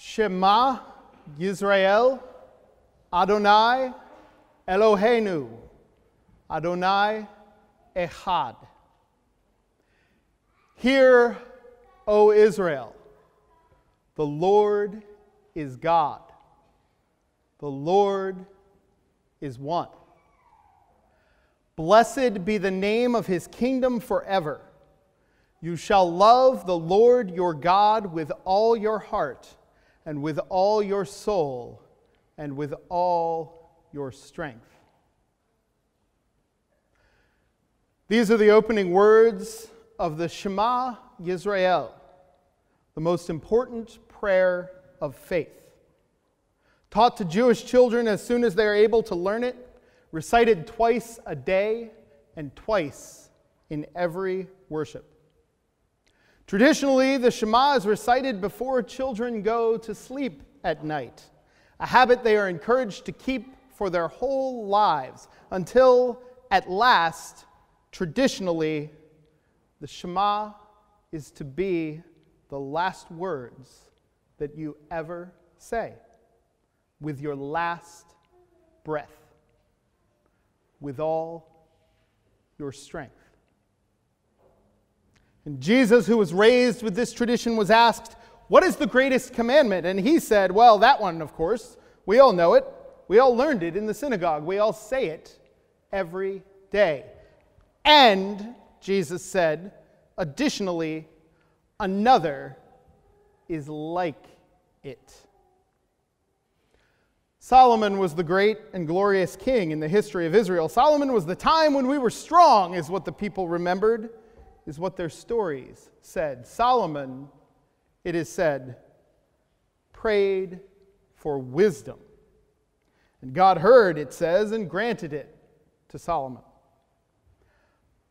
Shema, Yisrael, Adonai, Eloheinu, Adonai, Echad. Hear, O Israel, the Lord is God. The Lord is one. Blessed be the name of his kingdom forever. You shall love the Lord your God with all your heart, and with all your soul, and with all your strength. These are the opening words of the Shema Yisrael, the most important prayer of faith. Taught to Jewish children as soon as they are able to learn it, recited twice a day and twice in every worship. Traditionally, the Shema is recited before children go to sleep at night, a habit they are encouraged to keep for their whole lives until, at last, traditionally, the Shema is to be the last words that you ever say, with your last breath, with all your strength. And Jesus, who was raised with this tradition, was asked, "What is the greatest commandment?" And he said, well, that one, of course. We all know it. We all learned it in the synagogue. We all say it every day. And, Jesus said, additionally, another is like it. Solomon was the great and glorious king in the history of Israel. Solomon was the time when we were strong, is what the people remembered, is what their stories said. Solomon, it is said, prayed for wisdom. And God heard, it says, and granted it to Solomon.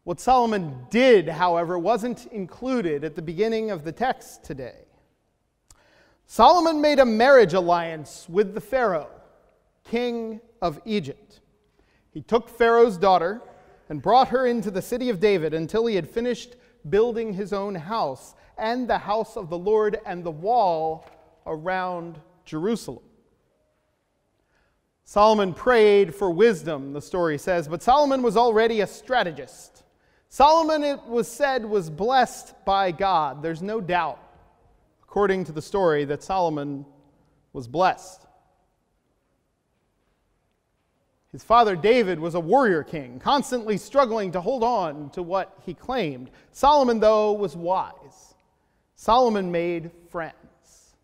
What Solomon did, however, wasn't included at the beginning of the text today. Solomon made a marriage alliance with the Pharaoh, king of Egypt. He took Pharaoh's daughter and brought her into the city of David until he had finished building his own house and the house of the Lord and the wall around Jerusalem. Solomon prayed for wisdom, the story says, but Solomon was already a strategist. Solomon, it was said, was blessed by God. There's no doubt, according to the story, that Solomon was blessed. His father David was a warrior king, constantly struggling to hold on to what he claimed. Solomon, though, was wise. Solomon made friends.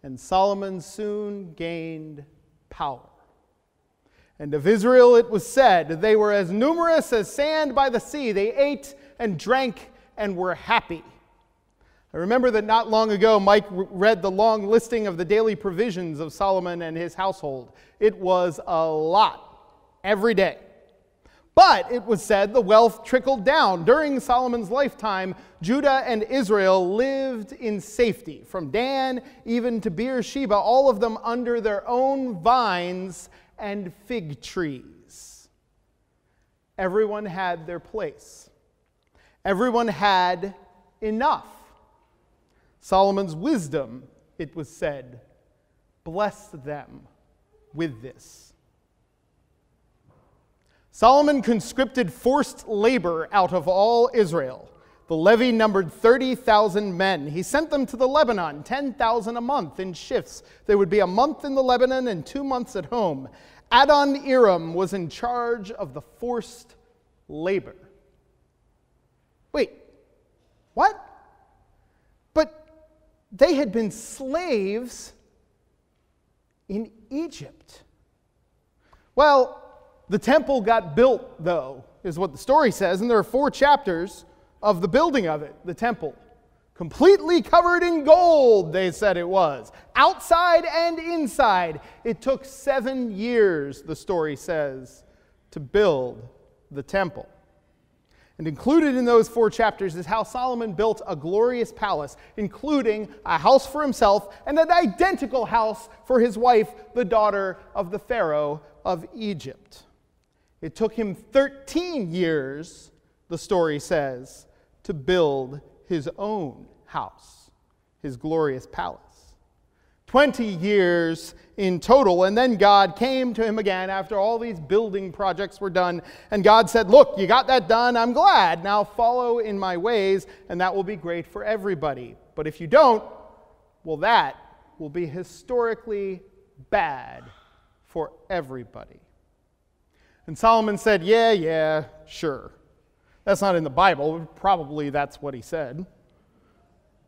And Solomon soon gained power. And of Israel it was said, they were as numerous as sand by the sea. They ate and drank and were happy. I remember that not long ago, Mike read the long listing of the daily provisions of Solomon and his household. It was a lot every day. But it was said the wealth trickled down. During Solomon's lifetime, Judah and Israel lived in safety. From Dan even to Beersheba, all of them under their own vines and fig trees. Everyone had their place. Everyone had enough. Solomon's wisdom, it was said, blessed them with this. Solomon conscripted forced labor out of all Israel. The levy numbered 30,000 men. He sent them to the Lebanon, 10,000 a month in shifts. They would be a month in the Lebanon and 2 months at home. Adon-Iram was in charge of the forced labor. Wait, what? But they had been slaves in Egypt. Well, the temple got built, though, is what the story says, and there are 4 chapters of the building of it, the temple. Completely covered in gold, they said it was. Outside and inside. It took 7 years, the story says, to build the temple. And included in those 4 chapters is how Solomon built a glorious palace, including a house for himself and an identical house for his wife, the daughter of the Pharaoh of Egypt. It took him 13 years, the story says, to build his own house, his glorious palace. 20 years in total. And then God came to him again after all these building projects were done. And God said, look, you got that done. I'm glad. Now follow in my ways, and that will be great for everybody. But if you don't, well, that will be historically bad for everybody. And Solomon said, yeah, sure. That's not in the Bible. Probably that's what he said.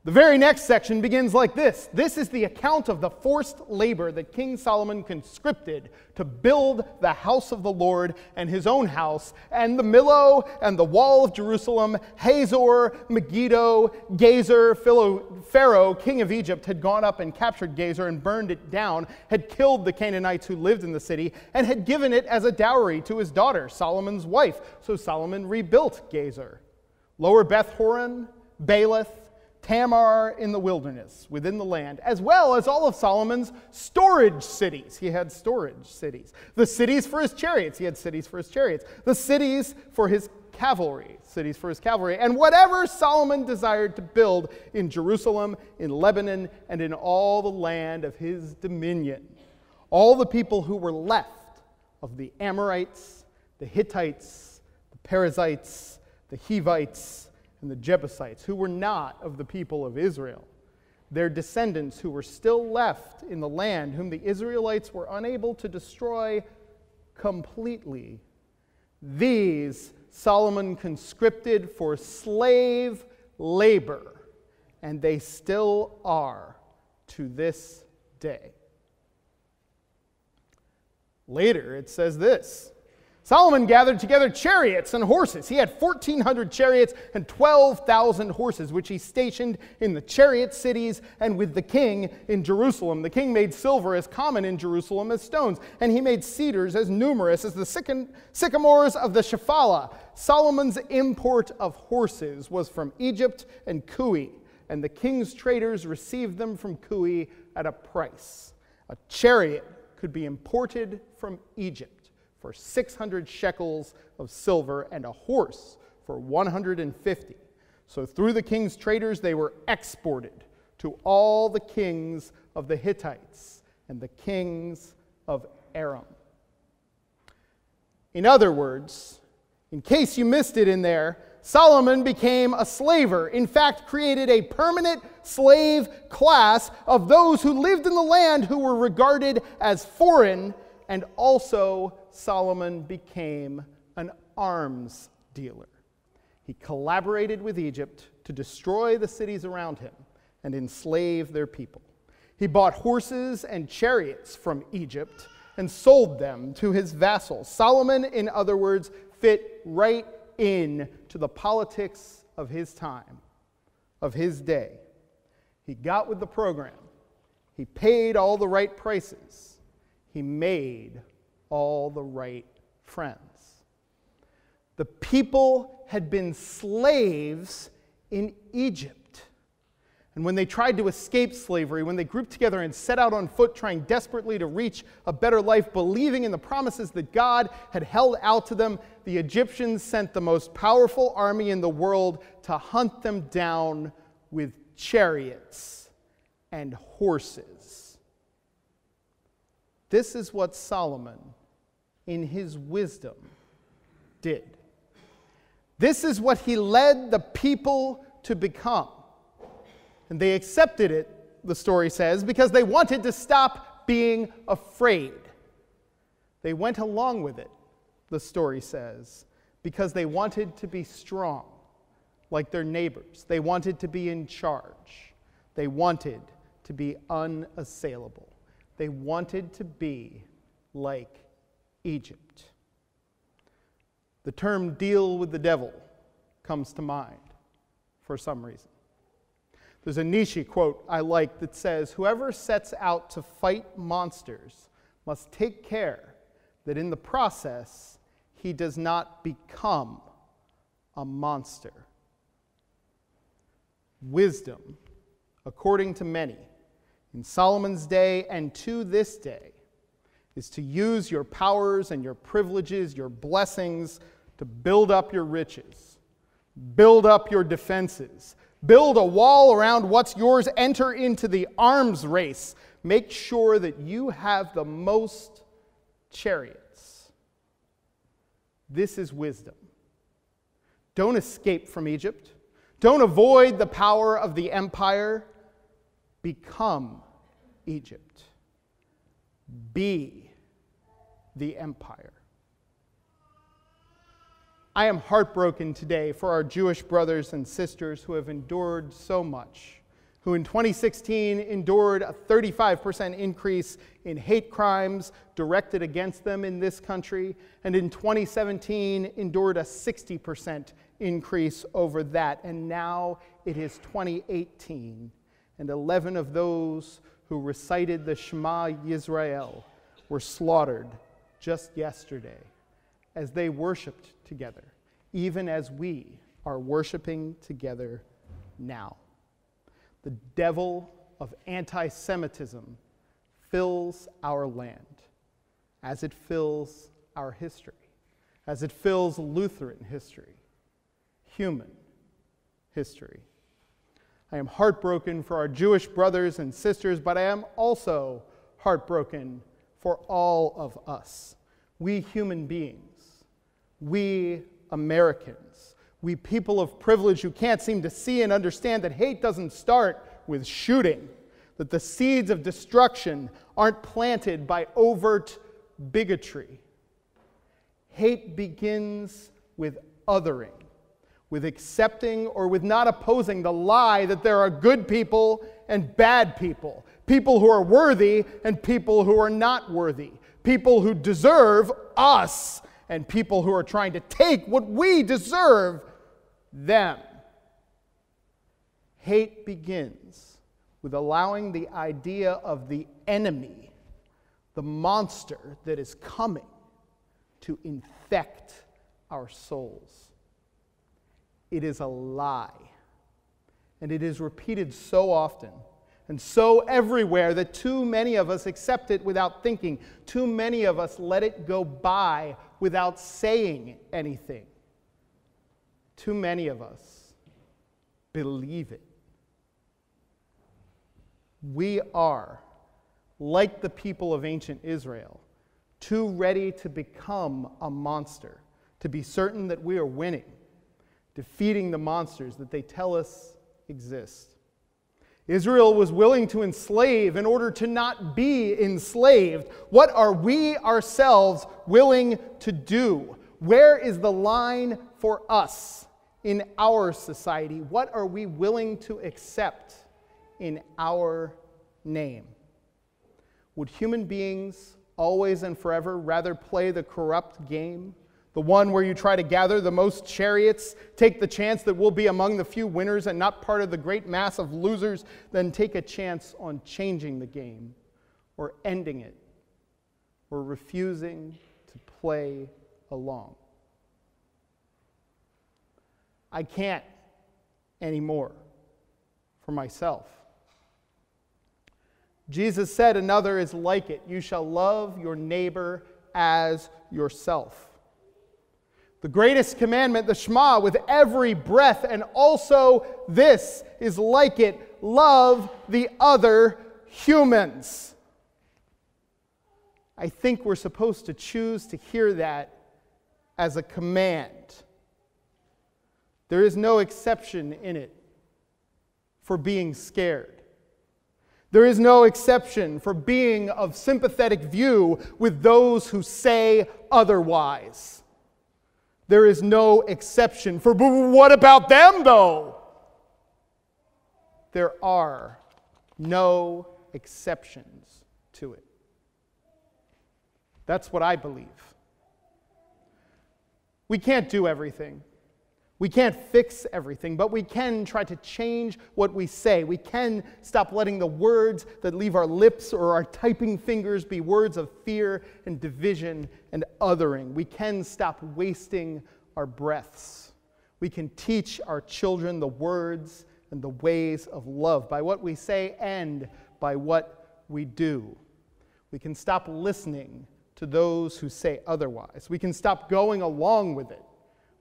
The very next section begins like this. This is the account of the forced labor that King Solomon conscripted to build the house of the Lord and his own house, and the Millo and the wall of Jerusalem. Hazor, Megiddo, Gezer, Pharaoh, king of Egypt, had gone up and captured Gezer and burned it down, had killed the Canaanites who lived in the city, and had given it as a dowry to his daughter, Solomon's wife. So Solomon rebuilt Gezer. Lower Beth Horon, Baalath, Tamar in the wilderness, within the land, as well as all of Solomon's storage cities. He had storage cities. The cities for his chariots. He had cities for his chariots. The cities for his cavalry. Cities for his cavalry. And whatever Solomon desired to build in Jerusalem, in Lebanon, and in all the land of his dominion. All the people who were left of the Amorites, the Hittites, the Perizzites, the Hivites, and the Jebusites, who were not of the people of Israel, their descendants who were still left in the land, whom the Israelites were unable to destroy completely, these Solomon conscripted for slave labor, and they still are to this day. Later it says this: Solomon gathered together chariots and horses. He had 1,400 chariots and 12,000 horses, which he stationed in the chariot cities and with the king in Jerusalem. The king made silver as common in Jerusalem as stones, and he made cedars as numerous as the sycamores of the Shephelah. Solomon's import of horses was from Egypt and Kui, and the king's traders received them from Kui at a price. A chariot could be imported from Egypt for 600 shekels of silver, and a horse for 150. So through the king's traders they were exported to all the kings of the Hittites and the kings of Aram. In other words, in case you missed it in there, Solomon became a slaver. In fact, created a permanent slave class of those who lived in the land who were regarded as foreign, and also Solomon became an arms dealer. He collaborated with Egypt to destroy the cities around him and enslave their people. He bought horses and chariots from Egypt and sold them to his vassals. Solomon, in other words, fit right in to the politics of his time, of his day. He got with the program. He paid all the right prices. He made all the right friends. The people had been slaves in Egypt. And when they tried to escape slavery, when they grouped together and set out on foot, trying desperately to reach a better life, believing in the promises that God had held out to them, the Egyptians sent the most powerful army in the world to hunt them down with chariots and horses. This is what Solomon, in his wisdom, did. This is what he led the people to become. And they accepted it, the story says, because they wanted to stop being afraid. They went along with it, the story says, because they wanted to be strong, like their neighbors. They wanted to be in charge. They wanted to be unassailable. They wanted to be like Egypt. The term deal with the devil comes to mind for some reason. There's a Nietzsche quote I like that says, "Whoever sets out to fight monsters must take care that in the process he does not become a monster." Wisdom, according to many, in Solomon's day and to this day, is to use your powers and your privileges, your blessings, to build up your riches, build up your defenses, Build a wall around what's yours. Enter into the arms race. Make sure that you have the most chariots. This is wisdom. Don't escape from Egypt. Don't avoid the power of the empire. Become Egypt. Be the empire. I am heartbroken today for our Jewish brothers and sisters who have endured so much, who in 2016 endured a 35% increase in hate crimes directed against them in this country, and in 2017 endured a 60% increase over that. And now it is 2018, and 11 of those who recited the Shema Yisrael were slaughtered just yesterday as they worshiped together, even as we are worshiping together now. The devil of anti-Semitism fills our land, as it fills our history, as it fills Lutheran history, human history. I am heartbroken for our Jewish brothers and sisters, but I am also heartbroken for all of us. We human beings, we Americans, we people of privilege who can't seem to see and understand that hate doesn't start with shooting, that the seeds of destruction aren't planted by overt bigotry. Hate begins with othering, with accepting or with not opposing the lie that there are good people and bad people, people who are worthy and people who are not worthy, people who deserve us and people who are trying to take what we deserve them. Hate begins with allowing the idea of the enemy, the monster that is coming, to infect our souls. It is a lie, and it is repeated so often and so everywhere that too many of us accept it without thinking. Too many of us let it go by without saying anything. Too many of us believe it. We are, like the people of ancient Israel, too ready to become a monster, to be certain that we are winning, defeating the monsters that they tell us exist. Israel was willing to enslave in order to not be enslaved. What are we ourselves willing to do? Where is the line for us in our society? What are we willing to accept in our name? Would human beings always and forever rather play the corrupt game? The one where you try to gather the most chariots, take the chance that we'll be among the few winners and not part of the great mass of losers, then take a chance on changing the game, or ending it, or refusing to play along. I can't anymore for myself. Jesus said another is like it. You shall love your neighbor as yourself. The greatest commandment, the Shema, with every breath, and also this is like it. Love the other humans. I think we're supposed to choose to hear that as a command. There is no exception in it for being scared. There is no exception for being of sympathetic view with those who say otherwise. There is no exception for, but what about them, though? There are no exceptions to it. That's what I believe. We can't do everything. We can't fix everything, but we can try to change what we say. We can stop letting the words that leave our lips or our typing fingers be words of fear and division and othering. We can stop wasting our breaths. We can teach our children the words and the ways of love by what we say and by what we do. We can stop listening to those who say otherwise. We can stop going along with it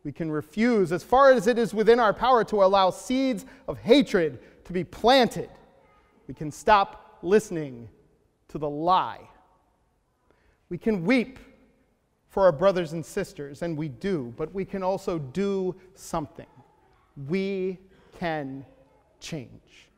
We can refuse, as far as it is within our power, to allow seeds of hatred to be planted. We can stop listening to the lie. We can weep for our brothers and sisters, and we do, but we can also do something. We can change.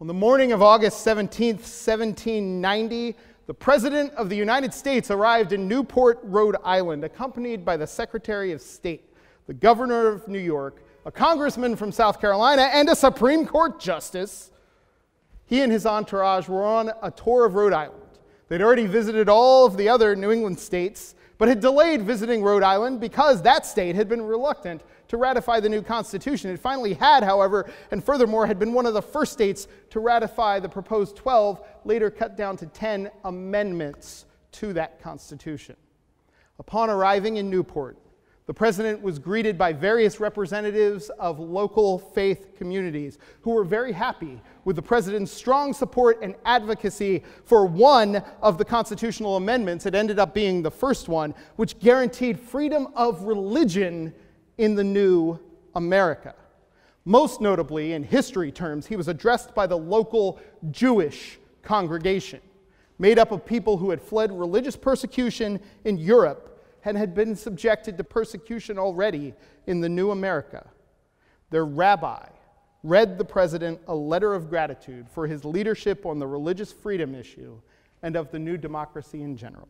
On the morning of August 17th, 1790, the President of the United States arrived in Newport, Rhode Island, accompanied by the Secretary of State, the Governor of New York, a congressman from South Carolina, and a Supreme Court justice. He and his entourage were on a tour of Rhode Island. They'd already visited all of the other New England states, but had delayed visiting Rhode Island because that state had been reluctant to ratify the new Constitution. It finally had, however, and furthermore had been one of the first states to ratify the proposed 12, later cut down to 10 amendments to that Constitution. Upon arriving in Newport, the President was greeted by various representatives of local faith communities who were very happy with the President's strong support and advocacy for one of the constitutional amendments. It ended up being the first one, which guaranteed freedom of religion in the new America. Most notably, in history terms, he was addressed by the local Jewish congregation, made up of people who had fled religious persecution in Europe and had been subjected to persecution already in the new America. Their rabbi read the President a letter of gratitude for his leadership on the religious freedom issue and of the new democracy in general.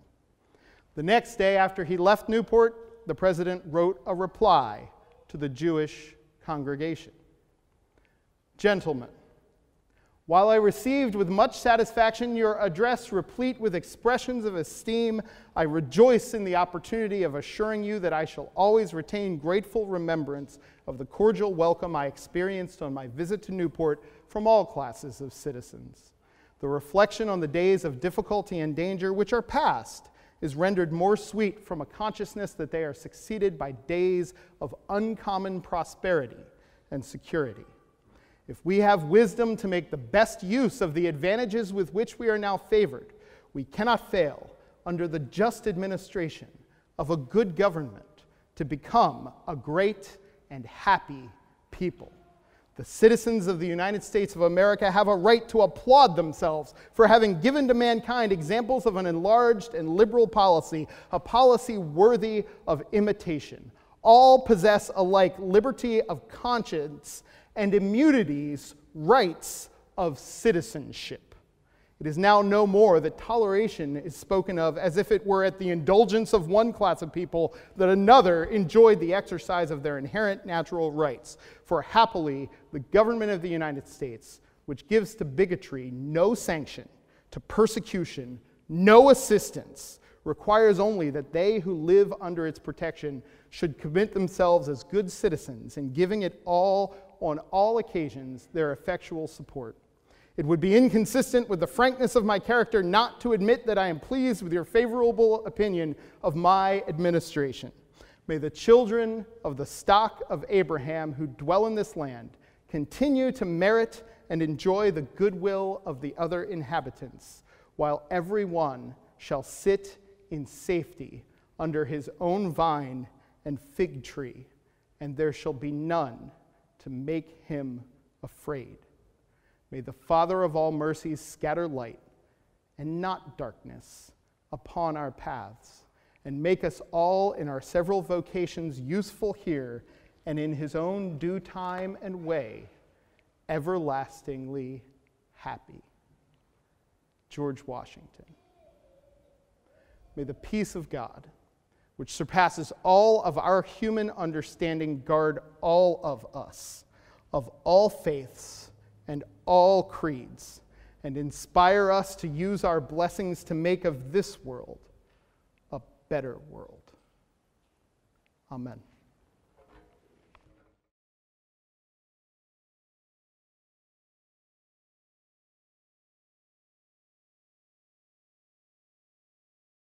The next day after he left Newport, the President wrote a reply to the Jewish congregation. Gentlemen, while I received with much satisfaction your address replete with expressions of esteem, I rejoice in the opportunity of assuring you that I shall always retain grateful remembrance of the cordial welcome I experienced on my visit to Newport from all classes of citizens. The reflection on the days of difficulty and danger which are past is rendered more sweet from a consciousness that they are succeeded by days of uncommon prosperity and security. If we have wisdom to make the best use of the advantages with which we are now favored, we cannot fail, under the just administration of a good government, to become a great and happy people. The citizens of the United States of America have a right to applaud themselves for having given to mankind examples of an enlarged and liberal policy, a policy worthy of imitation. All possess alike liberty of conscience and immunities, rights of citizenship. It is now no more that toleration is spoken of as if it were at the indulgence of one class of people that another enjoyed the exercise of their inherent natural rights. For happily, the government of the United States, which gives to bigotry no sanction, to persecution no assistance, requires only that they who live under its protection should commit themselves as good citizens in giving it all, on all occasions, their effectual support. It would be inconsistent with the frankness of my character not to admit that I am pleased with your favorable opinion of my administration. May the children of the stock of Abraham who dwell in this land continue to merit and enjoy the goodwill of the other inhabitants, while every one shall sit in safety under his own vine and fig tree, and there shall be none to make him afraid. May the Father of all mercies scatter light and not darkness upon our paths, and make us all in our several vocations useful here, and in his own due time and way, everlastingly happy. George Washington. May the peace of God, which surpasses all of our human understanding, guard all of us, of all faiths and all creeds, and inspire us to use our blessings to make of this world a better world. Amen.